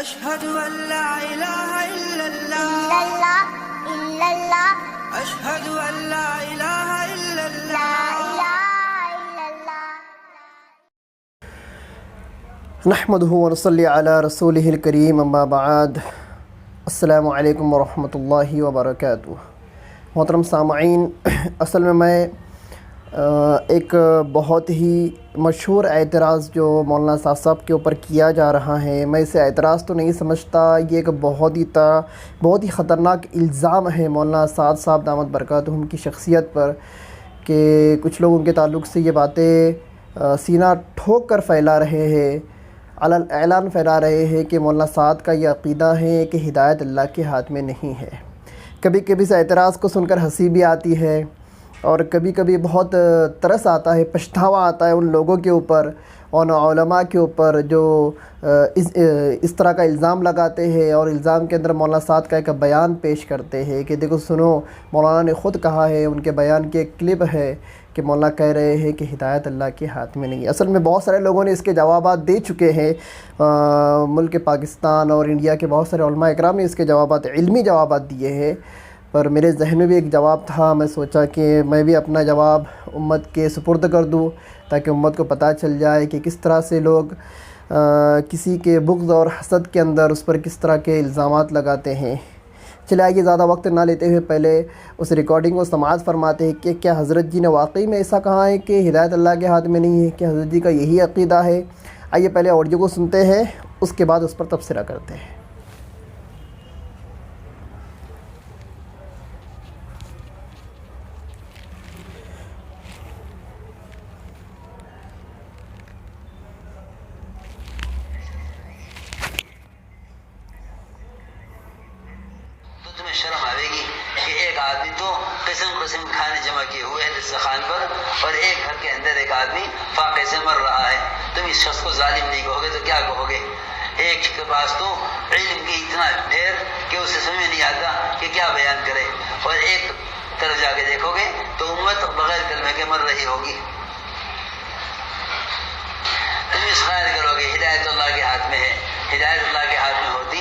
أشهد أن لا إله إلا الله أشهد أن لا إله إلا الله نحمده ونصلي على رسوله الكريم اما بعد السلام علیکم ورحمۃ اللہ وبرکاتہ۔ محترم سامعین، اصل میں ایک بہت ہی مشہور اعتراض جو مولانا صاحب کے اوپر کیا جا رہا ہے، میں اسے اعتراض تو نہیں سمجھتا، یہ ایک بہت ہی خطرناک الزام ہے مولانا صاحب دامت برکاتہم کی شخصیت پر، کہ کچھ لوگ ان کے تعلق سے یہ باتیں سینہ ٹھوک کر پھیلا رہے ہیں، اعلان پھیلا رہے ہیں کہ مولانا سعد کا یہ عقیدہ ہے کہ ہدایت اللہ کے ہاتھ میں نہیں ہے۔ کبھی کبھی اس اعتراض کو سن کر ہنسی بھی آتی ہے، اور کبھی کبھی بہت ترس آتا ہے، پچھتاوا آتا ہے ان لوگوں کے اوپر، ان علماء کے اوپر جو اس طرح کا الزام لگاتے ہیں، اور الزام کے اندر مولانا سعد کا ایک بیان پیش کرتے ہیں کہ دیکھو سنو، مولانا نے خود کہا ہے، ان کے بیان کی ایک کلپ ہے کہ مولانا کہہ رہے ہیں کہ ہدایت اللہ کے ہاتھ میں نہیں ہے۔ اصل میں بہت سارے لوگوں نے اس کے جوابات دے چکے ہیں، ملک پاکستان اور انڈیا کے بہت سارے علماء اکرام نے اس کے جوابات، علمی جوابات دیے ہیں، پر میرے ذہن میں بھی ایک جواب تھا۔ میں سوچا کہ میں بھی اپنا جواب امت کے سپرد کر دوں، تاکہ امت کو پتہ چل جائے کہ کس طرح سے لوگ کسی کے بغض اور حسد کے اندر اس پر کس طرح کے الزامات لگاتے ہیں۔ چلے آئیے زیادہ وقت نہ لیتے ہوئے پہلے اس ریکارڈنگ کو سماعت فرماتے ہیں کہ کیا حضرت جی نے واقعی میں ایسا کہا ہے کہ ہدایت اللہ کے ہاتھ میں نہیں ہے، کہ حضرت جی کا یہی عقیدہ ہے؟ آئیے پہلے آڈیو کو سنتے ہیں، اس کے بعد اس پر تبصرہ کرتے ہیں۔ تمہیں شرم آئے گی کہ ایک آدمی تو قسم کھانے جمع کیے ہوئے ہیں دسترخوان پر، اور ایک گھر کے اندر ایک آدمی فاقے سے مر رہا ہے، تم اس شخص کو ظالم نہیں کہو گے تو کیا کہو گے؟ ایک کے پاس تو علم کی اتنا ڈھیر کہ اسے سمجھ نہیں آتا کہ کیا بیان کرے، اور ایک طرف جا کے دیکھو گے تو امت بغیر کلمے کے مر رہی ہوگی۔ تم اس خیال کرو گے ہدایت اللہ کے ہاتھ میں ہے، ہدایت اللہ کے ہاتھ میں ہوتی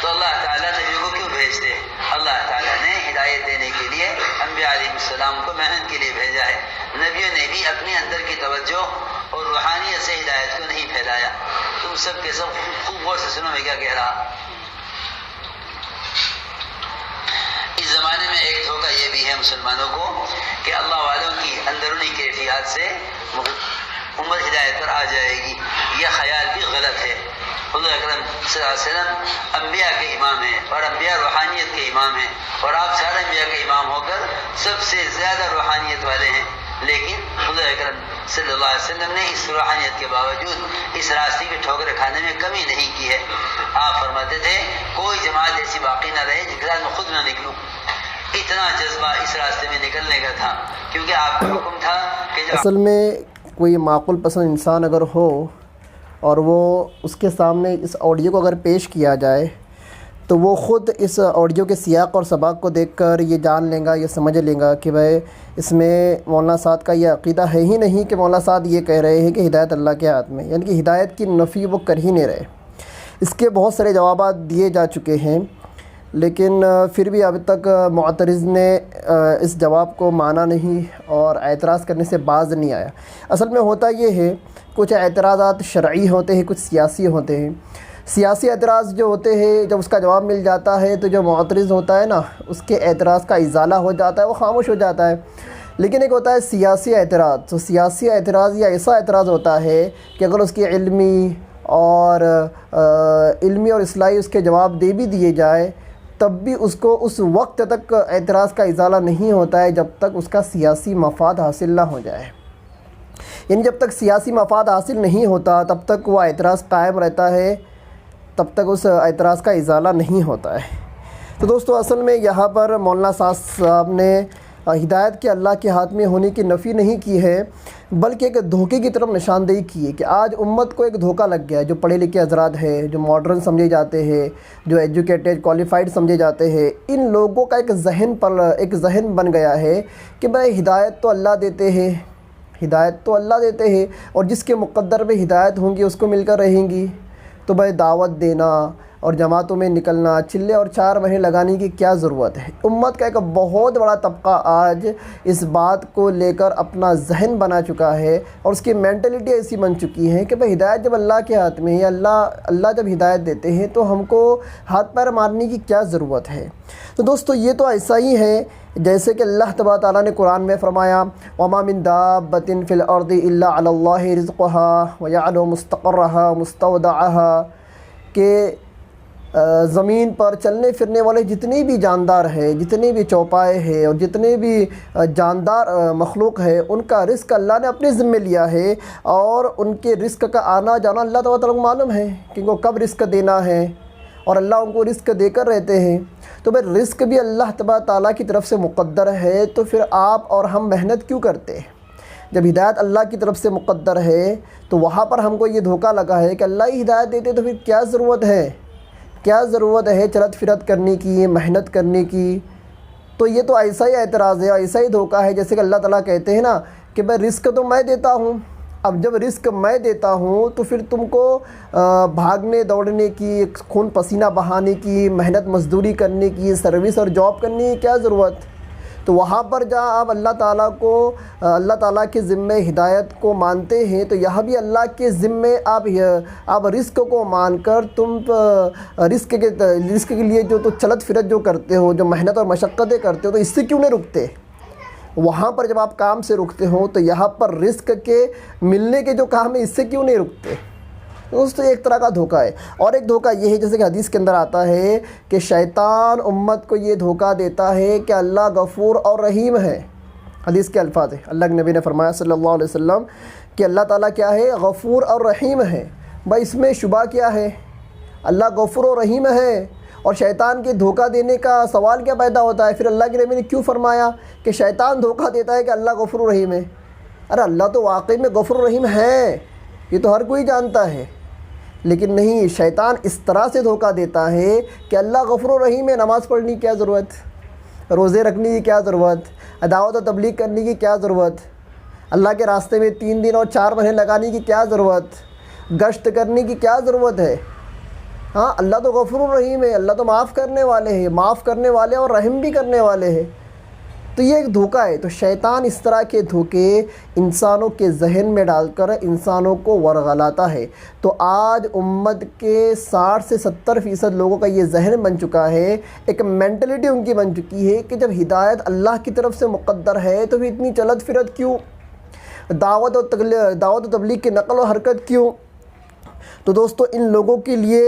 تو اللہ تعالیٰ نبیوں کو کیوں بھیجتے؟ اللہ تعالیٰ نے ہدایت دینے کے لیے انبیاء علیہ السلام کو محنت کے لیے بھیجا ہے۔ نبیوں نے بھی اپنے اندر کی توجہ اور روحانیت سے ہدایت کو نہیں پھیلایا۔ تم سب کے سب خوب غور سے سنو میں کیا کہہ رہا۔ اس زمانے میں ایک دھوکہ یہ بھی ہے مسلمانوں کو کہ اللہ والوں کی اندرونی کیفیات سے امت ہدایت پر آ جائے گی، یہ خیال بھی غلط ہے۔ حضور اکرم صلی اللہ علیہ وسلم انبیاء کے امام ہیں، اور انبیاء روحانیت کے امام ہیں، اور آپ سارے انبیاء کے امام ہو کر سب سے زیادہ روحانیت والے ہیں، لیکن حضور اکرم صلی اللہ علیہ وسلم نے اس روحانیت کے باوجود اس راستے کی ٹھوکریں کھانے میں کمی نہیں کی ہے۔ آپ فرماتے تھے کوئی جماعت ایسی باقی نہ رہے جس کے ساتھ میں خود نہ نکلوں، اتنا جذبہ اس راستے میں نکلنے کا تھا، کیونکہ آپ کا حکم تھا کہ اصل میں کوئی معقول پسند انسان اگر ہو اور وہ اس کے سامنے اس آڈیو کو اگر پیش کیا جائے تو وہ خود اس آڈیو کے سیاق اور سباق کو دیکھ کر یہ جان لیں گا، یہ سمجھ لیں گا کہ بھائی اس میں مولانا سعد کا یہ عقیدہ ہے ہی نہیں کہ مولانا سعد یہ کہہ رہے ہیں کہ ہدایت اللہ کے ہاتھ میں، یعنی کہ ہدایت کی نفی وہ کر ہی نہیں رہے۔ اس کے بہت سارے جوابات دیے جا چکے ہیں، لیکن پھر بھی اب تک معترض نے اس جواب کو مانا نہیں اور اعتراض کرنے سے باز نہیں آیا۔ اصل میں ہوتا یہ ہے، کچھ اعتراضات شرعی ہوتے ہیں، کچھ سیاسی ہوتے ہیں۔ سیاسی اعتراض جو ہوتے ہیں، جب اس کا جواب مل جاتا ہے تو جو معترض ہوتا ہے نا، اس کے اعتراض کا ازالہ ہو جاتا ہے، وہ خاموش ہو جاتا ہے۔ لیکن ایک ہوتا ہے سیاسی اعتراض، تو سیاسی اعتراض یا ایسا اعتراض ہوتا ہے کہ اگر اس کی علمی اور اصلاحی اس کے جواب دے بھی دیے جائے، تب بھی اس کو اس وقت تک اعتراض کا ازالہ نہیں ہوتا ہے جب تک اس کا سیاسی مفاد حاصل نہ ہو جائے۔ یعنی جب تک سیاسی مفاد حاصل نہیں ہوتا تب تک وہ اعتراض قائم رہتا ہے، تب تک اس اعتراض کا ازالہ نہیں ہوتا ہے۔ تو دوستو، اصل میں یہاں پر مولانا صاحب نے ہدایت کے اللہ کے ہاتھ میں ہونے کی نفی نہیں کی ہے، بلکہ ایک دھوکے کی طرف نشاندہی کی ہے کہ آج امت کو ایک دھوکہ لگ گیا ہے۔ جو پڑھے لکھے حضرات ہیں، جو ماڈرن سمجھے جاتے ہیں، جو ایجوکیٹڈ کوالیفائڈ سمجھے جاتے ہیں، ان لوگوں کا ایک ذہن بن گیا ہے کہ بھائی ہدایت تو اللہ دیتے ہیں، ہدایت تو اللہ دیتے ہیں، اور جس کے مقدر میں ہدایت ہوں گی اس کو مل کر رہیں گی۔ تو بھائی دعوت دینا اور جماعتوں میں نکلنا، چلے اور 4 مہینے لگانے کی کیا ضرورت ہے؟ امت کا ایک بہت بڑا طبقہ آج اس بات کو لے کر اپنا ذہن بنا چکا ہے اور اس کی مینٹلٹی ایسی بن چکی ہے کہ بھائی ہدایت جب اللہ کے ہاتھ میں ہے، اللہ جب ہدایت دیتے ہیں تو ہم کو ہاتھ پیر مارنے کی کیا ضرورت ہے؟ تو دوستو یہ تو ایسا ہی ہے جیسے کہ اللہ تبارک تعالیٰ نے قرآن میں فرمایا وَمَا مِن دَابَّةٍ فِي الْأَرْضِ إِلَّا عَلَى اللَّهِ رِزْقُهَا وَيَعْلَمُ مُسْتَقَرَّهَا وَمُسْتَوْدَعَهَا کہ زمین پر چلنے پھرنے والے جتنے بھی جاندار ہیں، جتنے بھی چوپائے ہیں اور جتنے بھی جاندار مخلوق ہے، ان کا رزق اللہ نے اپنے ذمے لیا ہے، اور ان کے رزق کا آنا جانا اللہ تعالیٰ کو معلوم ہے کہ ان کو کب رزق دینا ہے، اور اللہ ان کو رزق دے کر رہتے ہیں۔ تو بھائی رزق بھی اللہ تبارک تعالیٰ کی طرف سے مقدر ہے، تو پھر آپ اور ہم محنت کیوں کرتے ہیں؟ جب ہدایت اللہ کی طرف سے مقدر ہے تو وہاں پر ہم کو یہ دھوکہ لگا ہے کہ اللہ ہی ہدایت دیتے، تو پھر کیا ضرورت ہے چلت پھرت کرنے کی، محنت کرنے کی؟ تو یہ تو ایسا ہی اعتراض ہے، ایسا ہی دھوکہ ہے جیسے کہ اللہ تعالیٰ کہتے ہیں نا کہ بھائی رزق تو میں دیتا ہوں، اب جب رزق میں دیتا ہوں تو پھر تم کو بھاگنے دوڑنے کی، خون پسینہ بہانے کی، محنت مزدوری کرنے کی، سروس اور جاب کرنے کی کیا ضرورت؟ تو وہاں پر جہاں آپ اللہ تعالیٰ کے ذمے ہدایت کو مانتے ہیں، تو یہاں بھی اللہ کے ذمے آپ رزق کو مان کر تم رزق کے لیے جو تو چلت پھرت جو کرتے ہو، جو محنت اور مشقتیں کرتے ہو، تو اس سے کیوں نہیں رکتے؟ وہاں پر جب آپ کام سے رکتے ہو تو یہاں پر رزق کے ملنے کے جو کام ہے اس سے کیوں نہیں رکتے؟ دوستو ایک طرح کا دھوکہ ہے۔ اور ایک دھوکہ یہ ہے جیسے کہ حدیث کے اندر آتا ہے کہ شیطان امت کو یہ دھوکہ دیتا ہے کہ اللہ غفور اور رحیم ہے۔ حدیث کے الفاظ ہیں، اللہ کے نبی نے فرمایا صلی اللہ علیہ وسلم کہ اللہ تعالیٰ کیا ہے؟ غفور اور رحیم ہے۔ بھائی اس میں شبہ کیا ہے؟ اللہ غفور اور رحیم ہے، اور شیطان کے دھوکہ دینے کا سوال کیا پیدا ہوتا ہے؟ پھر اللہ کے نبی نے کیوں فرمایا کہ شیطان دھوکہ دیتا ہے کہ اللہ غفور و رحیم ہے؟ ارے اللہ تو واقعی میں غفور و رحیم ہے، یہ تو ہر کوئی جانتا ہے، لیکن نہیں، شیطان اس طرح سے دھوکہ دیتا ہے کہ اللہ غفور و رحیم ہے، نماز پڑھنے کی کیا ضرورت، روزے رکھنے کی کیا ضرورت، دعوت و تبلیغ کرنے کی کیا ضرورت، اللہ کے راستے میں 3 دن اور 4 مہینے لگانے کی کیا ضرورت، گشت کرنے کی کیا ضرورت ہے؟ ہاں اللہ تو غفور الرحیم ہے، اللہ تو معاف کرنے والے اور رحم بھی کرنے والے ہیں۔ تو یہ ایک دھوکہ ہے۔ تو شیطان اس طرح کے دھوکے انسانوں کے ذہن میں ڈال کر انسانوں کو ورغلاتا ہے۔ تو آج امت کے 60 سے 70% لوگوں کا یہ ذہن بن چکا ہے، ایک مینٹلٹی ان کی بن چکی ہے کہ جب ہدایت اللہ کی طرف سے مقدر ہے تو پھر اتنی چلت پھرت کیوں، دعوت و تبلیغ کی نقل و حرکت کیوں؟ تو دوستو ان لوگوں کے لیے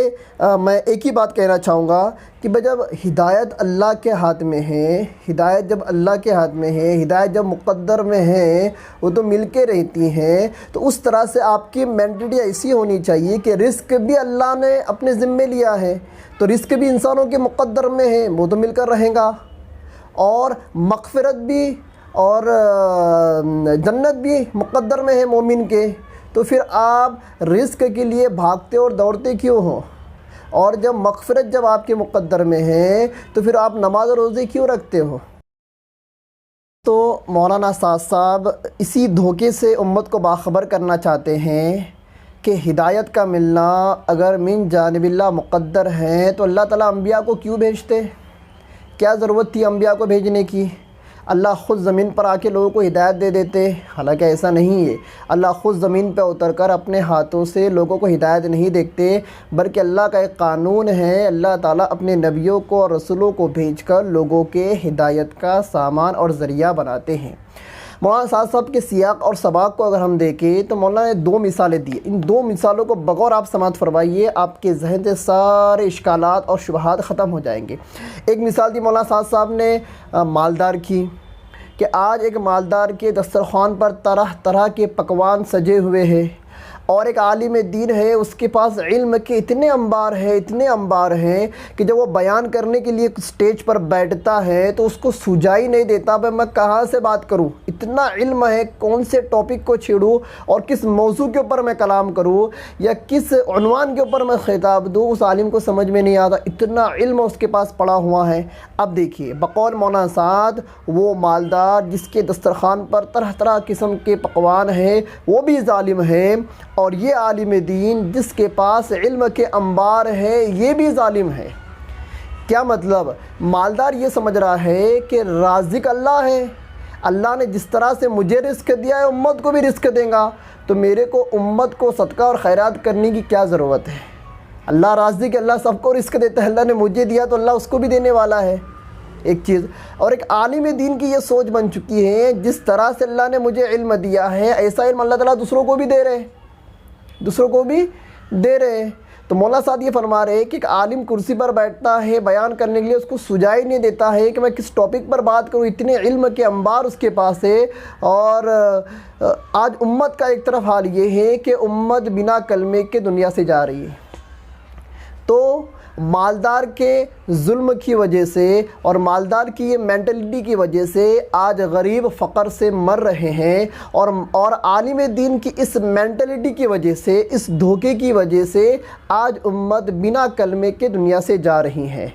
میں ایک ہی بات کہنا چاہوں گا کہ جب ہدایت اللہ کے ہاتھ میں ہے، ہدایت جب اللہ کے ہاتھ میں ہے، ہدایت جب مقدر میں ہے، وہ تو مل کے رہتی ہیں، تو اس طرح سے آپ کی مینٹلٹی ایسی ہونی چاہیے کہ رزق بھی اللہ نے اپنے ذمے لیا ہے، تو رزق بھی انسانوں کے مقدر میں ہے، وہ تو مل کر رہیں گا، اور مغفرت بھی اور جنت بھی مقدر میں ہے مومن کے، تو پھر آپ رزق کے لیے بھاگتے اور دوڑتے کیوں ہو؟ اور جب مغفرت جب آپ کے مقدر میں ہے تو پھر آپ نماز اور روزے کیوں رکھتے ہو؟ تو مولانا سعد صاحب اسی دھوکے سے امت کو باخبر کرنا چاہتے ہیں کہ ہدایت کا ملنا اگر من جانب اللہ مقدر ہے تو اللہ تعالیٰ انبیاء کو کیوں بھیجتے؟ کیا ضرورت تھی انبیاء کو بھیجنے کی؟ اللہ خود زمین پر آ کے لوگوں کو ہدایت دے دیتے، حالانکہ ایسا نہیں ہے۔ اللہ خود زمین پہ اتر کر اپنے ہاتھوں سے لوگوں کو ہدایت نہیں دیتے، بلکہ اللہ کا ایک قانون ہے، اللہ تعالیٰ اپنے نبیوں کو اور رسولوں کو بھیج کر لوگوں کے ہدایت کا سامان اور ذریعہ بناتے ہیں۔ مولانا سعد صاحب کے سیاق اور سباق کو اگر ہم دیکھیں تو مولانا نے 2 مثالیں دی، ان 2 مثالوں کو بغور آپ سماعت فرمائیے، آپ کے ذہن سے سارے اشکالات اور شبہات ختم ہو جائیں گے۔ ایک مثال دی مولانا سعد صاحب نے مالدار کی، کہ آج ایک مالدار کے دسترخوان پر طرح طرح کے پکوان سجے ہوئے ہیں، اور ایک عالم دین ہے، اس کے پاس علم کے اتنے انبار ہیں کہ جب وہ بیان کرنے کے لیے سٹیج پر بیٹھتا ہے تو اس کو سجائی نہیں دیتا، میں کہاں سے بات کروں، اتنا علم ہے، کون سے ٹاپک کو چھیڑوں اور کس موضوع کے اوپر میں کلام کروں یا کس عنوان کے اوپر میں خطاب دوں، اس عالم کو سمجھ میں نہیں آتا، اتنا علم اس کے پاس پڑا ہوا ہے۔ اب دیکھیے بقول مولانا سعد، وہ مالدار جس کے دسترخوان پر طرح طرح قسم کے پکوان ہیں، وہ بھی ظالم ہے، اور یہ عالم دین جس کے پاس علم کے انبار ہے یہ بھی ظالم ہے۔ کیا مطلب؟ مالدار یہ سمجھ رہا ہے کہ رازق اللہ ہے، اللہ نے جس طرح سے مجھے رزق دیا ہے امت کو بھی رزق دیں گا، تو میرے کو امت کو صدقہ اور خیرات کرنے کی کیا ضرورت ہے؟ اللہ رازق ہے، اللہ سب کو رزق دیتا ہے، اللہ نے مجھے دیا تو اللہ اس کو بھی دینے والا ہے۔ ایک چیز اور ایک عالم دین کی یہ سوچ بن چکی ہے، جس طرح سے اللہ نے مجھے علم دیا ہے ایسا علم اللہ تعالیٰ دوسروں کو بھی دے رہے ہیں، تو مولانا صاحب یہ فرما رہے ہیں کہ ایک عالم کرسی پر بیٹھتا ہے بیان کرنے کے لیے، اس کو سجائی نہیں دیتا ہے کہ میں کس ٹاپک پر بات کروں، اتنے علم کے انبار اس کے پاس ہے۔ اور آج امت کا ایک طرف حال یہ ہے کہ امت بنا کلمے کے دنیا سے جا رہی ہے، تو مالدار کے ظلم کی وجہ سے اور مالدار کی یہ مینٹلٹی کی وجہ سے آج غریب فقر سے مر رہے ہیں، اور عالم دین کی اس مینٹلٹی کی وجہ سے، اس دھوکے کی وجہ سے آج امت بنا کلمے کے دنیا سے جا رہی ہیں۔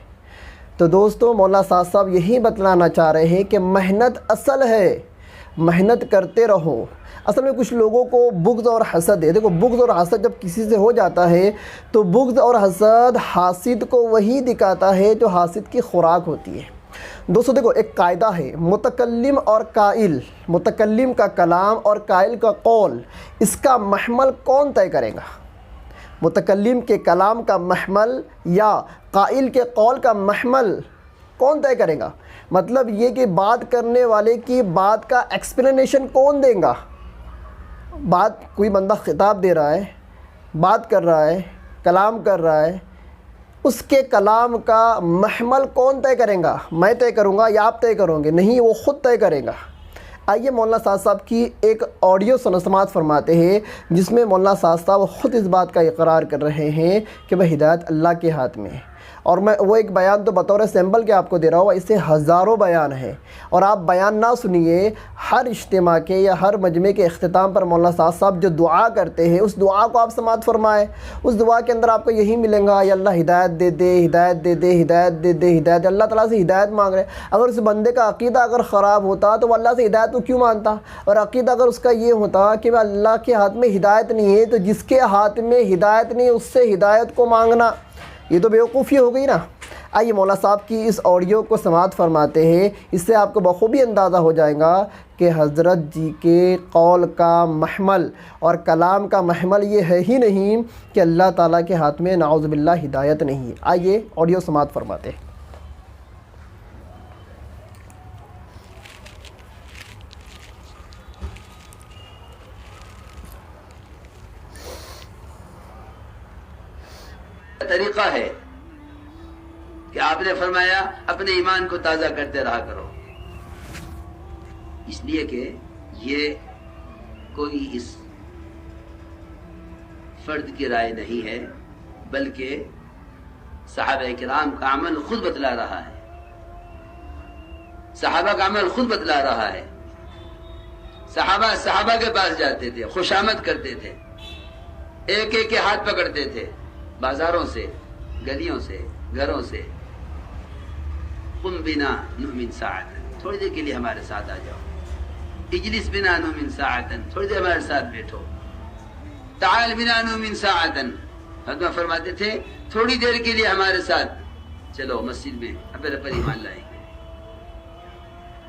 تو دوستو مولانا صاحب یہی بتلانا چاہ رہے ہیں کہ محنت اصل ہے، محنت کرتے رہو۔ اصل میں کچھ لوگوں کو بغض اور حسد ہے۔ دیکھو بغض اور حسد جب کسی سے ہو جاتا ہے تو بغض اور حسد حاسد کو وہی دکھاتا ہے جو حاسد کی خوراک ہوتی ہے۔ دوستو دیکھو ایک قاعدہ ہے، متکلم اور قائل، متکلم کا کلام اور قائل کا قول، اس کا محمل کون طے کرے گا؟ متکلم کے کلام کا محمل یا قائل کے قول کا محمل کون طے کرے گا؟ مطلب یہ کہ بات کرنے والے کی بات کا ایکسپلینیشن کون دے گا؟ بات کوئی بندہ خطاب دے رہا ہے، بات کر رہا ہے، کلام کر رہا ہے، اس کے کلام کا محمل کون طے کرے گا؟ میں طے کروں گا یا آپ طے کرو گے؟ نہیں، وہ خود طے کرے گا۔ آئیے مولانا صاحب کی ایک آڈیو سماعت فرماتے ہیں جس میں مولانا صاحب خود اس بات کا اقرار کر رہے ہیں کہ وہ ہدایت اللہ کے ہاتھ میں ہے، اور میں وہ ایک بیان تو بطور سیمپل کے آپ کو دے رہا ہوں، اس سے ہزاروں بیان ہیں، اور آپ بیان نہ سنیے۔ ہر اجتماع کے یا ہر مجمع کے اختتام پر مولانا صاحب جو دعا کرتے ہیں اس دعا کو آپ سماعت فرمائیں۔ اس دعا کے اندر آپ کو یہی ملیں گا، یا اللہ ہدایت دے دے، ہدایت دے دے، ہدایت دے دے، ہدایت۔ اللہ تعالیٰ سے ہدایت مانگ رہے ہیں۔ اگر اس بندے کا عقیدہ اگر خراب ہوتا تو وہ اللہ سے ہدایت کو کیوں مانگتا؟ اور عقیدہ اگر اس کا یہ ہوتا کہ اللہ کے ہاتھ میں ہدایت نہیں ہے، تو جس کے ہاتھ میں ہدایت نہیں اس سے ہدایت کو مانگنا یہ تو بیوقوفی ہو گئی نا۔ آئیے مولانا صاحب کی اس آڈیو کو سماعت فرماتے ہیں، اس سے آپ کو بخوبی اندازہ ہو جائے گا کہ حضرت جی کے قول کا محمل اور کلام کا محمل یہ ہے ہی نہیں کہ اللہ تعالیٰ کے ہاتھ میں نعوذ باللہ ہدایت نہیں۔ آئیے آڈیو سماعت فرماتے ہیں۔ طریقہ ہے کہ آپ نے فرمایا اپنے ایمان کو تازہ کرتے رہا کرو، اس لیے کہ یہ کوئی اس فرد کی رائے نہیں ہے، بلکہ صحابہ کرام کا عمل خود بتلا رہا ہے، صحابہ کا عمل خود بتلا رہا ہے۔ صحابہ کے پاس جاتے تھے، خوشامد کرتے تھے، ایک ایک کے ہاتھ پکڑتے تھے، بازاروں سے، گلیوں سے، گھروں سے، قم بنا نؤمن ساعتن، تھوڑی دیر کے لیے ہمارے ساتھ آ جاؤ، اجلس بنا نؤمن ساعتن، تھوڑی دیر ہمارے ساتھ بیٹھو، تعال بنا نؤمن ساعتن، حضرت فرماتے تھے تھوڑی دیر کے لیے ہمارے ساتھ چلو مسجد میں اپنے پر ایمان لائیں گے۔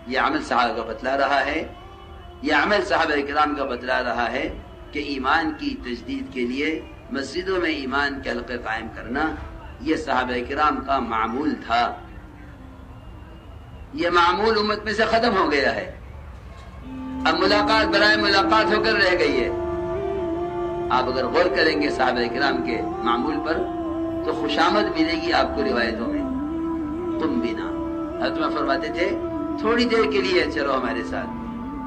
یہ عمل صحابہ کا بتلا رہا ہے، یہ عمل صحابہ کرام کا بتلا رہا ہے کہ ایمان کی تجدید کے لیے مسجدوں میں ایمان کے حلقے قائم کرنا یہ صحابہ کرام کا معمول تھا۔ یہ معمول امت میں سے ختم ہو گیا ہے، اب ملاقات برائے ملاقات ہو کر رہ گئی ہے۔ آپ اگر غور کریں گے صحابہ کرام کے معمول پر تو خوشامد ملے گی آپ کو روایتوں میں، تم بنا، حضرت فرماتے تھے تھوڑی دیر کے لیے چلو ہمارے ساتھ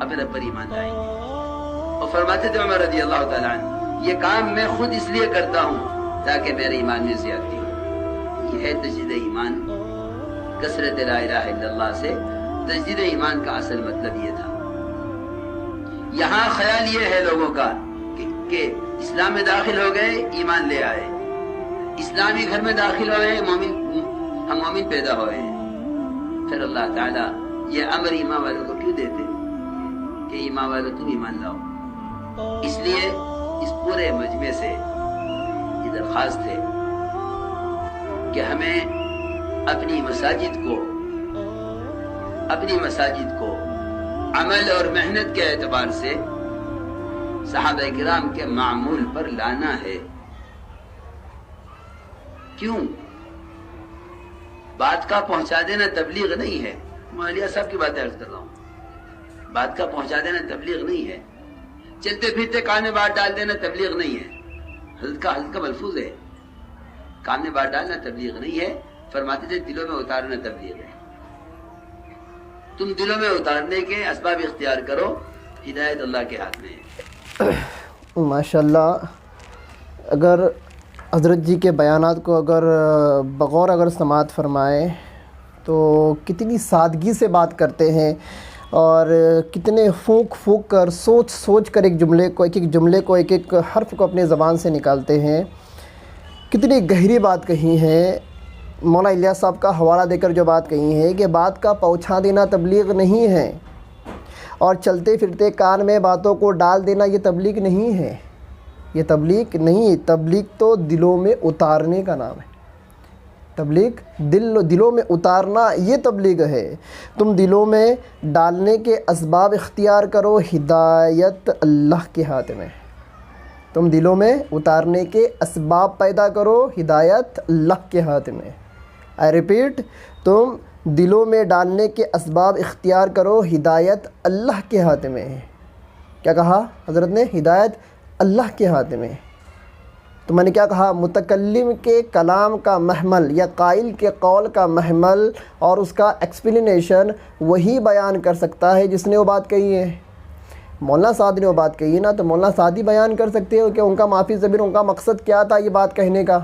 اپنے پر ایمان لائیں گے۔ اور فرماتے تھے عمر رضی اللہ تعالیٰ عنہ یہ کام میں خود اس لیے کرتا ہوں تاکہ میرے ایمان میں زیادتی ہو۔ یہ ہے تجدید ایمان، کثرت لا الہ الا اللہ سے تجدید ایمان کا اصل مطلب یہ تھا۔ یہاں خیال یہ ہے لوگوں کا کہ اسلام میں داخل ہو گئے ایمان لے آئے، اسلامی گھر میں داخل ہوئے ہم مومن پیدا ہوئے ہیں۔ پھر اللہ تعالیٰ یہ امر ایمان والوں کو کیوں دیتے کہ ایمان والوں تم ایمان لاؤ؟ اس لیے اس پورے مجمع سے یہ درخواست ہے کہ ہمیں اپنی مساجد کو عمل اور محنت کے اعتبار سے صحابہ کرام کے معمول پر لانا ہے. کیوں؟ بات کا پہنچا دینا تبلیغ نہیں ہے. مالیہ صاحب کی باتیں عرض کر رہا ہوں. بات کا پہنچا دینا تبلیغ نہیں ہے. چلتے پھرتے کان میں بات ڈال دینا تبلیغ نہیں ہے. حضرت کا ملفوظ ہے. کان میں بات ڈالنا تبلیغ نہیں ہے. فرماتے تھے دلوں میں اتارنا تبلیغ ہے. تم دلوں میں اتارنے کے اسباب اختیار کرو. ہدایت اللہ کے ہاتھ میں ہے. ماشاءاللہ. اگر حضرت جی کے بیانات کو بغور سماعت فرمائیں تو کتنی سادگی سے بات کرتے ہیں اور کتنے پھونک کر سوچ کر ایک ایک حرف کو اپنے زبان سے نکالتے ہیں. کتنی گہری بات کہی ہے. مولانا الیاس صاحب کا حوالہ دے کر جو بات کہی ہے کہ بات کا پہنچا دینا تبلیغ نہیں ہے اور چلتے پھرتے کان میں باتوں کو ڈال دینا یہ تبلیغ نہیں ہے. یہ تبلیغ نہیں ہے. تبلیغ تو دلوں میں اتارنے کا نام ہے. تبلیغ دلوں میں اتارنا یہ تبلیغ ہے. تم دلوں میں ڈالنے کے اسباب اختیار کرو. ہدایت اللہ کے ہاتھ میں. تم دلوں میں اتارنے کے اسباب پیدا کرو. ہدایت اللہ کے ہاتھ میں. آئی ریپیٹ, تم دلوں میں ڈالنے کے اسباب اختیار کرو. ہدایت اللہ کے ہاتھ میں. کیا کہا حضرت نے؟ ہدایت اللہ کے ہاتھ میں. تو میں نے کیا کہا؟ متکلم کے کلام کا محمل یا قائل کے قول کا محمل اور اس کا ایکسپلینیشن وہی بیان کر سکتا ہے جس نے وہ بات کہی ہے. مولانا سعد نے وہ بات کہی ہے نا, تو مولانا سعد ہی بیان کر سکتے ہو کہ ان کا معافی ضمیر ان کا مقصد کیا تھا یہ بات کہنے کا.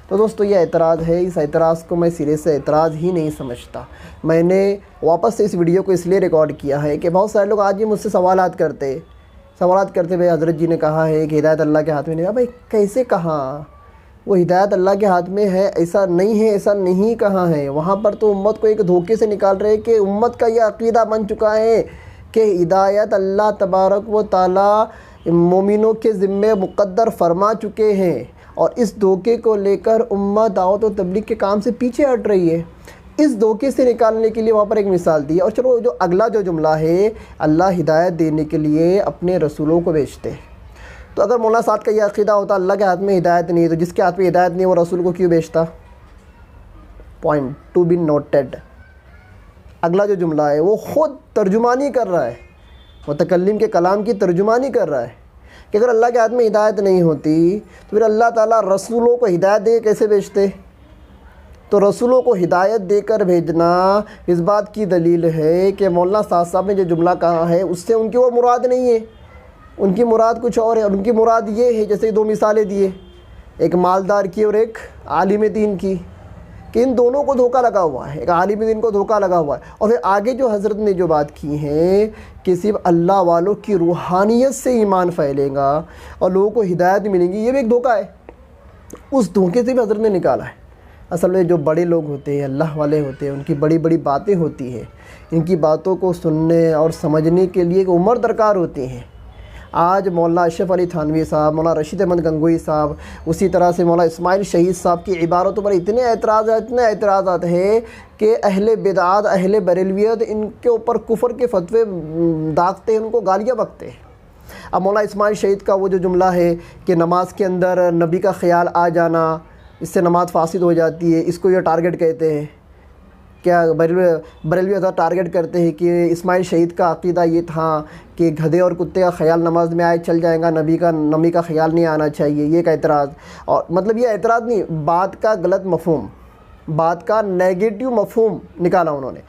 تو دوستو یہ اعتراض ہے. اس اعتراض کو میں سرے سے اعتراض ہی نہیں سمجھتا. میں نے واپس سے اس ویڈیو کو اس لیے ریکارڈ کیا ہے کہ بہت سارے لوگ آج بھی مجھ سے سوالات کرتے ہوئے حضرت جی نے کہا ہے کہ ہدایت اللہ کے ہاتھ میں نہیں. بھائی کیسے کہا؟ وہ ہدایت اللہ کے ہاتھ میں ہے ایسا نہیں ہے, ایسا نہیں کہا ہے. وہاں پر تو امت کو ایک دھوکے سے نکال رہے کہ امت کا یہ عقیدہ بن چکا ہے کہ ہدایت اللہ تبارک و تعالی مومنوں کے ذمے مقدر فرما چکے ہیں, اور اس دھوکے کو لے کر امت دعوت و تبلیغ کے کام سے پیچھے ہٹ رہی ہے. اس دھوکے سے نکالنے کے لیے وہاں پر ایک مثال دی. اور چلو جو اگلا جو جملہ ہے, اللہ ہدایت دینے کے لیے اپنے رسولوں کو بھیجتے ہیں. تو اگر مولانا صاحب کا یہ عقیدہ ہوتا اللہ کے ہاتھ میں ہدایت نہیں ہے, تو جس کے ہاتھ میں ہدایت نہیں ہے وہ رسول کو کیوں بھیجتا؟ Point to be noted. اگلا جو جملہ ہے وہ خود ترجمانی کر رہا ہے, متکلم کے کلام کی ترجمانی کر رہا ہے کہ اگر اللہ کے ہاتھ میں ہدایت نہیں ہوتی تو پھر اللہ تعالیٰ رسولوں کو ہدایت دے کیسے بھیجتے؟ تو رسولوں کو ہدایت دے کر بھیجنا اس بات کی دلیل ہے کہ مولانا صاحب نے جو جملہ کہا ہے اس سے ان کی وہ مراد نہیں ہے. ان کی مراد کچھ اور ہے, اور ان کی مراد یہ ہے جیسے دو مثالیں دیے, ایک مالدار کی اور ایک عالم دین کی, کہ ان دونوں کو دھوکہ لگا ہوا ہے. ایک عالم دین کو دھوکہ لگا ہوا ہے. اور پھر آگے جو حضرت نے جو بات کی ہے کہ صرف اللہ والوں کی روحانیت سے ایمان پھیلے گا اور لوگوں کو ہدایت ملے گی, یہ بھی ایک دھوکہ ہے. اس دھوکے سے بھی حضرت نے نکالا ہے. اصل میں جو بڑے لوگ ہوتے ہیں, اللہ والے ہوتے ہیں, ان کی بڑی بڑی باتیں ہوتی ہیں. ان کی باتوں کو سننے اور سمجھنے کے لیے ایک عمر درکار ہوتی ہیں. آج مولانا اشرف علی تھانوی صاحب, مولانا رشید احمد گنگوئی صاحب, اسی طرح سے مولانا اسماعیل شہید صاحب کی عبارتوں پر اتنے اعتراضات ہیں کہ اہل بدعات, اہل بریلویت ان کے اوپر کفر کے فتوے داغتے ہیں, ان کو گالیاں بکتے ہیں. اب مولانا اسماعیل شہید کا وہ جو جملہ ہے کہ نماز کے اندر نبی کا خیال آ جانا, اس سے نماز فاسد ہو جاتی ہے, اس کو یہ ٹارگٹ کہتے ہیں. کیا بریلوی حضرات ٹارگٹ کرتے ہیں کہ اسماعیل شہید کا عقیدہ یہ تھا کہ گدھے اور کتے کا خیال نماز میں آئے چل جائے گا, نبی کا خیال نہیں آنا چاہیے, یہ ایک اعتراض. اور مطلب یہ اعتراض نہیں, بات کا غلط مفہوم, بات کا نیگیٹو مفہوم نکالا انہوں نے.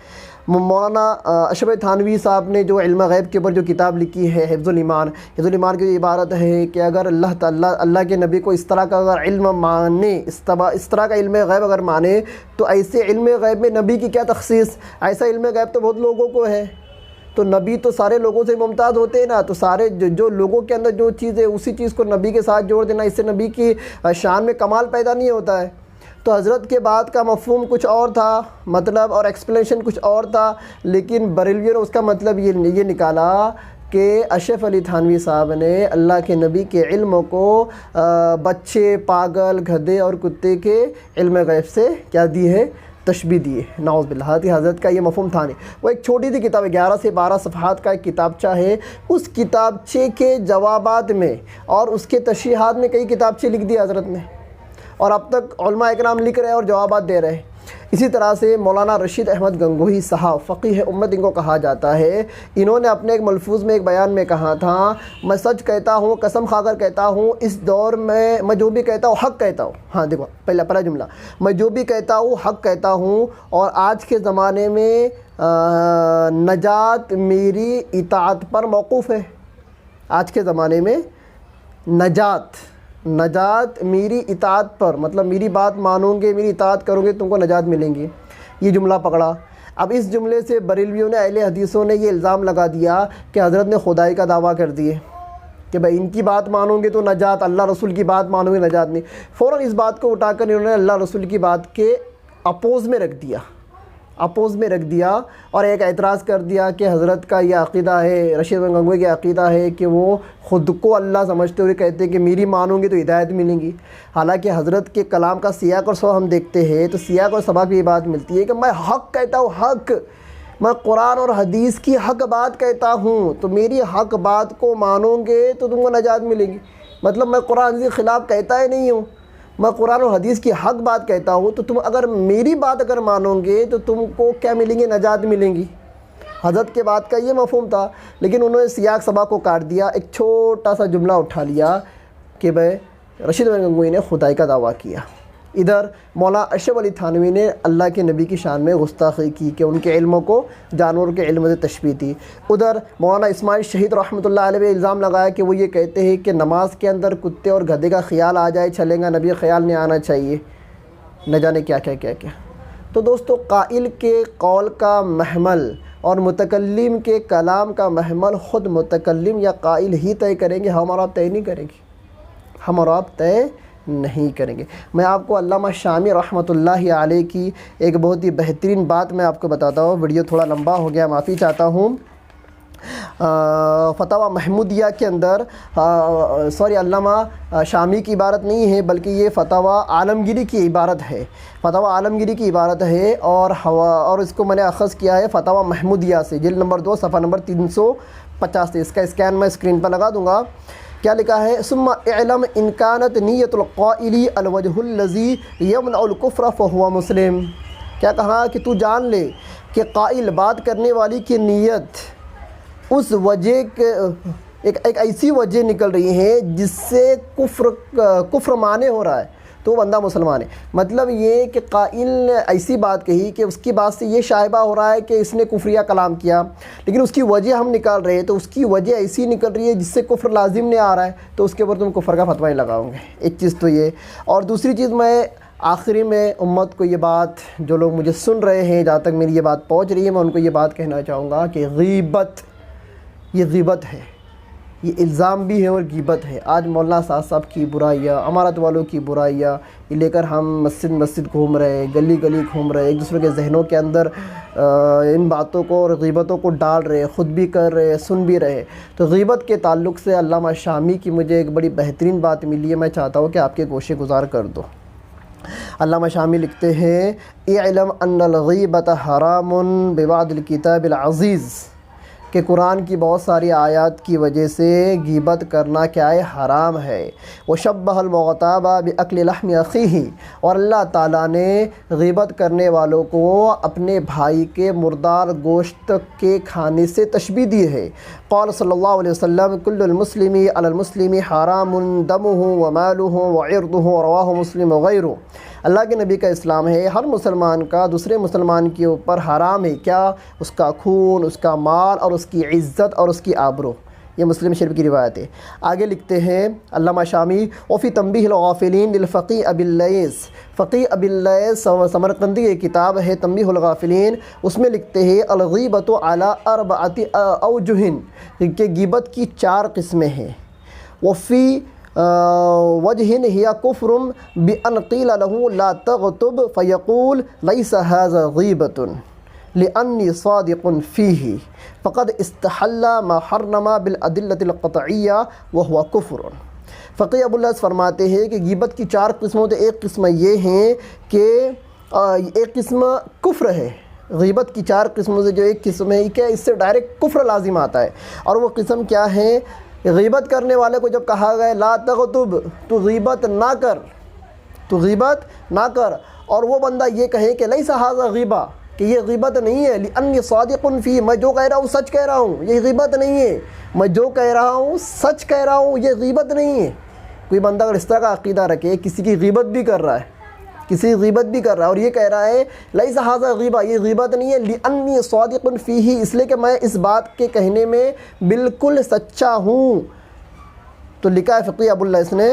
مولانا اشرف علی تھانوی صاحب نے جو علم غیب کے اوپر جو کتاب لکھی ہے حفظ الایمان کی جو عبارت ہے کہ اگر اللہ کے نبی کو اس طرح کا اگر علم مانے, اس طرح کا علم غیب اگر مانے, تو ایسے علم غیب میں نبی کی کیا تخصیص؟ ایسا علم غیب تو بہت لوگوں کو ہے. تو نبی تو سارے لوگوں سے ممتاز ہوتے ہیں نا, تو سارے جو لوگوں کے اندر جو چیز ہے اسی چیز کو نبی کے ساتھ جوڑ دینا, اس سے نبی کی شان میں کمال پیدا نہیں ہوتا ہے. تو حضرت کے بعد کا مفہوم کچھ اور تھا, مطلب اور ایکسپلینیشن کچھ اور تھا, لیکن بریلویوں نے اس کا مطلب یہ نکالا کہ اشرف علی تھانوی صاحب نے اللہ کے نبی کے علم کو بچے، پاگل، گدھے اور کتے کے علم غیب سے کیا دی ہے؟ تشبیہ دی ہے۔ نعوذ باللہ، حضرت کا یہ مفہوم تھا نہیں۔ وہ ایک چھوٹی سی کتاب ہے، 11 سے 12 صفحات کا ایک کتابچہ ہے، اس کتابچے کے جوابات میں اور اس کے تشریحات میں کئی کتابچے لکھ دیے حضرت نے، اور اب تک علماء اکرام لکھ رہے ہیں اور جوابات دے رہے ہیں۔ اسی طرح سے مولانا رشید احمد گنگوہی صاحب، فقیہ امت ان کو کہا جاتا ہے، انہوں نے اپنے ایک ملفوظ میں ایک بیان میں کہا تھا، میں سچ کہتا ہوں، قسم کھا کر کہتا ہوں، اس دور میں جو بھی کہتا ہوں حق کہتا ہوں۔ ہاں دیکھو پہلا جملہ، میں جو بھی کہتا ہوں حق کہتا ہوں، اور آج کے زمانے میں نجات میری اطاعت پر موقوف ہے۔ آج کے زمانے میں نجات میری اطاعت پر، مطلب میری بات مانو گے، میری اطاعت کرو گے، تم کو نجات ملیں گی۔ یہ جملہ پکڑا۔ اب اس جملے سے بریلویوں نے، اہل حدیثوں نے یہ الزام لگا دیا کہ حضرت نے خدائی کا دعویٰ کر دیے کہ بھائی ان کی بات مانو گے تو نجات، اللہ رسول کی بات مانو گے نجات نہیں۔ فوراً اس بات کو اٹھا کر انہوں نے اللہ رسول کی بات کے اپوز میں رکھ دیا اور ایک اعتراض کر دیا کہ حضرت کا یہ عقیدہ ہے، رشید گنگوہی کا عقیدہ ہے کہ وہ خود کو اللہ سمجھتے ہوئے کہتے ہیں کہ میری مانوں گے تو ہدایت ملیں گی۔ حالانکہ حضرت کے کلام کا سیاق اور سبق ہم دیکھتے ہیں تو سیاق اور سبق میں یہ بات ملتی ہے کہ میں حق کہتا ہوں، حق، میں قرآن اور حدیث کی حق بات کہتا ہوں، تو میری حق بات کو مانو گے تو تم کو نجات ملے گی۔ مطلب میں قرآن کے خلاف کہتا ہی نہیں ہوں، میں قرآن و حدیث کی حق بات کہتا ہوں، تو تم اگر میری بات اگر مانو گے تو تم کو کیا ملیں گے؟ نجات ملیں گی۔ حضرت کے بات کا یہ مفہوم تھا، لیکن انہوں نے سیاق سباق کو کاٹ دیا، ایک چھوٹا سا جملہ اٹھا لیا کہ بھائی رشید گنگوہی نے خدائی کا دعویٰ کیا۔ ادھر مولانا اشرف علی تھانوی نے اللہ کے نبی کی شان میں گستاخی کی کہ ان کے علموں کو جانوروں کے علم سے تشبیہ دی۔ ادھر مولانا اسماعیل شہید رحمۃ اللہ علیہ نے الزام لگایا کہ وہ یہ کہتے ہیں کہ نماز کے اندر کتے اور گدھے کا خیال آ جائے چلے گا، نبی خیال نہیں آنا چاہیے، نہ جانے کیا کیا۔ تو دوستو، قائل کے قول کا محمل اور متکلم کے کلام کا محمل خود متکلم یا قائل ہی طے کریں گے، ہم اور آپ طے نہیں کریں گے، ہم اور آپ طے نہیں کریں گے۔ میں آپ کو علامہ شامی رحمۃ اللہ علیہ کی ایک بہت ہی بہترین بات میں آپ کو بتاتا ہوں، ویڈیو تھوڑا لمبا ہو گیا، معافی چاہتا ہوں۔ فتاوی محمودیہ کے اندر علامہ شامی کی عبارت نہیں ہے، بلکہ یہ فتاوی عالمگیری کی عبارت ہے، فتاوی عالمگیری کی عبارت ہے، اور اس کو میں نے اخذ کیا ہے فتاوی محمودیہ سے، جلد نمبر 2 صفحہ نمبر 350 سے۔ اس کا اسکین میں اسکرین پر لگا دوں گا۔ کیا لکھا ہے؟ ثم اعلم ان كانت نیت القائل الوجه الذي يمنع الكفر فهو مسلم۔ کیا کہا کہ تو جان لے کہ قائل بات کرنے والی کی نیت اس وجہ کے ایک ایسی وجہ نکل رہی ہے جس سے کفر مانے ہو رہا ہے، تو وہ بندہ مسلمان ہے۔ مطلب یہ کہ قائل نے ایسی بات کہی کہ اس کی بات سے یہ شائبہ ہو رہا ہے کہ اس نے کفریہ کلام کیا، لیکن اس کی وجہ ہم نکال رہے ہیں تو اس کی وجہ ایسی نکل رہی ہے جس سے کفر لازم نہیں آ رہا ہے، تو اس کے اوپر تم کفر کا فتویٰ ہی لگاؤ گے۔ ایک چیز تو یہ، اور دوسری چیز میں آخری میں امت کو یہ بات، جو لوگ مجھے سن رہے ہیں، جہاں تک میری یہ بات پہنچ رہی ہے، میں ان کو یہ بات کہنا چاہوں گا کہ غیبت، یہ غیبت ہے، یہ الزام بھی ہے اور غیبت ہے۔ آج مولانا صاحب کی برائیاں، امارت والوں کی برائیاں یہ لے کر ہم مسجد گھوم رہے، گلی گھوم رہے، ایک دوسرے کے ذہنوں کے اندر ان باتوں کو اور غیبتوں کو ڈال رہے، خود بھی کر رہے، سن بھی رہے۔ تو غیبت کے تعلق سے علامہ شامی کی مجھے ایک بڑی بہترین بات ملی ہے، میں چاہتا ہوں کہ آپ کے گوشے گزار کر دو۔ علامہ شامی لکھتے ہیں، اعلم ان الغیبت حرام بوعد الکتاب العزیز، کہ قرآن کی بہت ساری آیات کی وجہ سے غیبت کرنا کیا ہے؟ حرام ہے۔ وشبہ المغتاب باکل لحم اخیہ، اور اللہ تعالیٰ نے غیبت کرنے والوں کو اپنے بھائی کے مردار گوشت کے کھانے سے تشبیہ دی ہے۔ قال صلی اللہ علیہ وسلم، کل المسلم علی المسلم حرام دمہ ومالہ وعرضہ، رواہ مسلم وغیرہ۔ اللہ کے نبی کا اسلام ہے، ہر مسلمان کا دوسرے مسلمان کے اوپر حرام ہے، کیا؟ اس کا خون، اس کا مال اور اس کی عزت اور اس کی آبرو۔ یہ مسلم شریف کی روایت ہے۔ آگے لکھتے ہیں علامہ شامی، وفی تنبیہ الغافلین للفقیہ ابی اللیث، فقیہ ابی اللیث سمرقندی کی کتاب ہے تنبیہ الغافلین، اس میں لکھتے ہیں الغیبۃ علی اربعۃ اوجہ، کہ غیبت کی 4 قسمیں ہیں۔ وفی وجہ ہی کفر بان قیل له لا تغتب فیقول لیس ھذا غیبۃ، لأنی صادق فیہ فقد استحل ما حرم بالأدلة القطعیہ وہو کفر۔ فقی ابو الاحوص فرماتے ہیں کہ غیبت کی 4 قسموں سے ایک قسم یہ ہیں کہ ایک قسم کفر ہے۔ غیبت کی 4 قسموں سے جو ایک قسم ہے کہ اس سے ڈائریکٹ کفر لازم آتا ہے، اور وہ قسم کیا ہے؟ غیبت کرنے والے کو جب کہا گیا لا تغتب، تو غیبت نہ کر، تو غیبت نہ کر، اور وہ بندہ یہ کہے کہ لیس ھذا غیبہ، کہ یہ غیبت نہیں ہے، لأنی صادق فی، میں جو کہہ رہا ہوں سچ کہہ رہا ہوں، یہ غیبت نہیں ہے، میں جو کہہ رہا ہوں سچ کہہ رہا ہوں، یہ غیبت نہیں ہے۔ کوئی بندہ اگر اس طرح کا عقیدہ رکھے، کسی کی غیبت بھی کر رہا ہے، کسی کی غیبت بھی کر رہا ہے اور یہ کہہ رہا ہے لیس ھذا غیبہ، یہ غیبت نہیں ہے، لأنی صادق فیہ، اس لیے کہ میں اس بات کے کہنے میں بالکل سچا ہوں، تو لکھا ہے فقی ابو الاحوص نے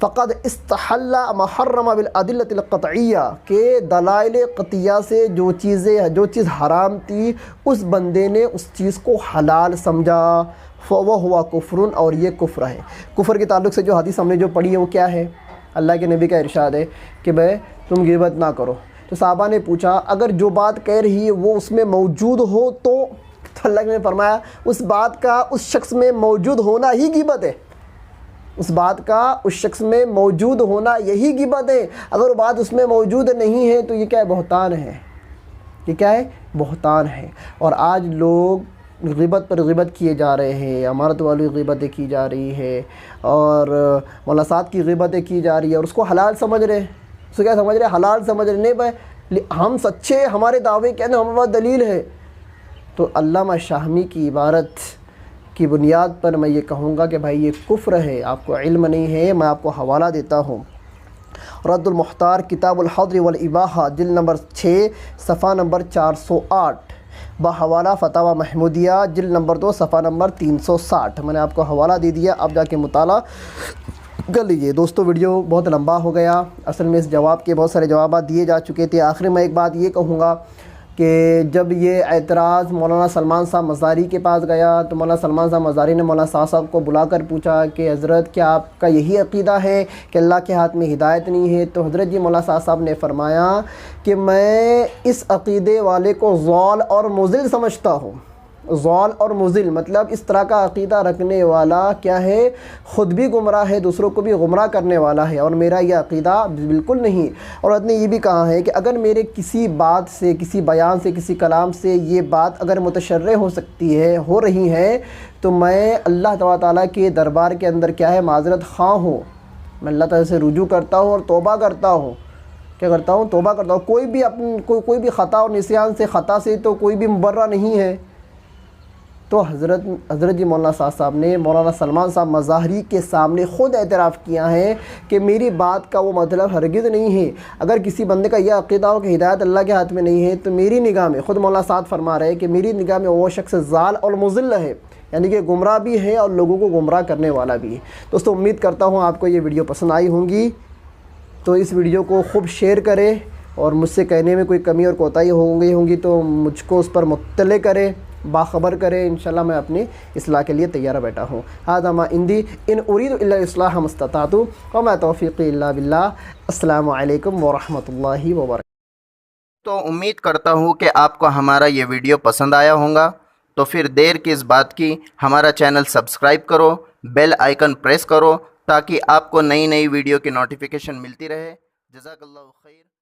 فقد استحل ما حرم بالادلۃ القطعیہ، کہ دلائل قطعیہ سے جو چیز حرام تھی اس بندے نے اس چیز کو حلال سمجھا، فوہو کفر، اور یہ کفر ہے۔ کفر کے تعلق سے جو حدیث ہم نے جو پڑھی ہے وہ کیا ہے؟ اللہ کے نبی کا ارشاد ہے کہ بھائی تم غیبت نہ کرو، تو صحابہ نے پوچھا اگر جو بات کہہ رہی ہے وہ اس میں موجود ہو تو اللہ نے فرمایا اس بات کا اس شخص میں موجود ہونا ہی غیبت ہے، اس بات کا اس شخص میں موجود ہونا یہی غیبت ہے، اگر وہ بات اس میں موجود نہیں ہے تو یہ کیا ہے؟ بہتان ہے، یہ کیا ہے؟ بہتان ہے۔ اور آج لوگ غیبت پر غیبت کیے جا رہے ہیں، امارت والی غیبتیں کی جا رہی ہے، اور ملاسات کی غیبتیں کی جا رہی ہے، اور اس کو حلال سمجھ رہے ہیں، اس کو کیا سمجھ رہے ہیں؟ حلال سمجھ رہے ہیں۔ نہیں بھائی ہم سچے، ہمارے دعوے کے اندر ہمارے پاس دلیل ہے۔ تو علامہ شاہمی کی عبارت کی بنیاد پر میں یہ کہوں گا کہ بھائی یہ کفر ہے، آپ کو علم نہیں ہے۔ میں آپ کو حوالہ دیتا ہوں، رد المختار کتاب الحظر والاباحہ جلد نمبر 6 صفحہ نمبر 408، بحوالہ فتاوی محمودیہ جلد نمبر 2 صفحہ نمبر 360۔ میں نے آپ کو حوالہ دے دیا، آپ جا کے مطالعہ کر لیجیے۔ دوستو ویڈیو بہت لمبا ہو گیا، اصل میں اس جواب کے بہت سارے جوابات دیے جا چکے تھے۔ آخر میں ایک بات یہ کہوں گا کہ جب یہ اعتراض مولانا سلمان صاحب مزاری کے پاس گیا تو مولانا سلمان صاحب مزاری نے مولانا صاحب کو بلا کر پوچھا کہ حضرت کیا آپ کا یہی عقیدہ ہے کہ اللہ کے ہاتھ میں ہدایت نہیں ہے؟ تو حضرت جی مولانا صاحب نے فرمایا کہ میں اس عقیدے والے کو ضال اور مضل سمجھتا ہوں۔ ضال اور مضل مطلب اس طرح کا عقیدہ رکھنے والا کیا ہے؟ خود بھی گمراہ ہے، دوسروں کو بھی گمراہ کرنے والا ہے، اور میرا یہ عقیدہ بالکل نہیں۔ اور حضرت نے یہ بھی کہا ہے کہ اگر میرے کسی بات سے، کسی بیان سے، کسی کلام سے یہ بات اگر متشرع ہو سکتی ہے، ہو رہی ہے، تو میں اللہ تعالیٰ کے دربار کے اندر کیا ہے؟ معذرت خواہ ہوں، میں اللہ تعالیٰ سے رجوع کرتا ہوں اور توبہ کرتا ہوں۔ کیا کرتا ہوں؟ توبہ کرتا ہوں۔ کوئی بھی خطا اور نسیان سے، خطا سے تو کوئی بھی مبرہ نہیں ہے۔ تو حضرت جی مولانا صاحب نے مولانا سلمان صاحب مظاہری کے سامنے خود اعتراف کیا ہے کہ میری بات کا وہ مطلب ہرگز نہیں ہے۔ اگر کسی بندے کا یہ عقیدہ ہو کہ ہدایت اللہ کے ہاتھ میں نہیں ہے تو میری نگاہ میں، خود مولانا صاحب فرما رہے ہیں کہ میری نگاہ میں وہ شخص ضال اور مضل ہے، یعنی کہ گمراہ بھی ہے اور لوگوں کو گمراہ کرنے والا بھی ہے۔ دوستو امید کرتا ہوں آپ کو یہ ویڈیو پسند آئی ہوں گی، تو اس ویڈیو کو خوب شیئر کریں، اور مجھ سے کہنے میں کوئی کمی اور کوتاہی ہوں گی تو مجھ کو اس پر مطلع کریں، باخبر کریں۔ انشاءاللہ میں اپنی اصلاح کے لیے تیار بیٹھا ہوں۔ ھذا ما عندی ان اريد الا الاصلاح ما استطعت وما توفیقی الا باللہ۔ السلام علیکم ورحمۃ اللہ وبرکاتہ۔ تو امید کرتا ہوں کہ آپ کو ہمارا یہ ویڈیو پسند آیا ہوگا، تو پھر دیر کس بات کی، ہمارا چینل سبسکرائب کرو، بیل آئیکن پریس کرو، تاکہ آپ کو نئی ویڈیو کی نوٹیفیکیشن ملتی رہے۔ جزاک اللہ خیر۔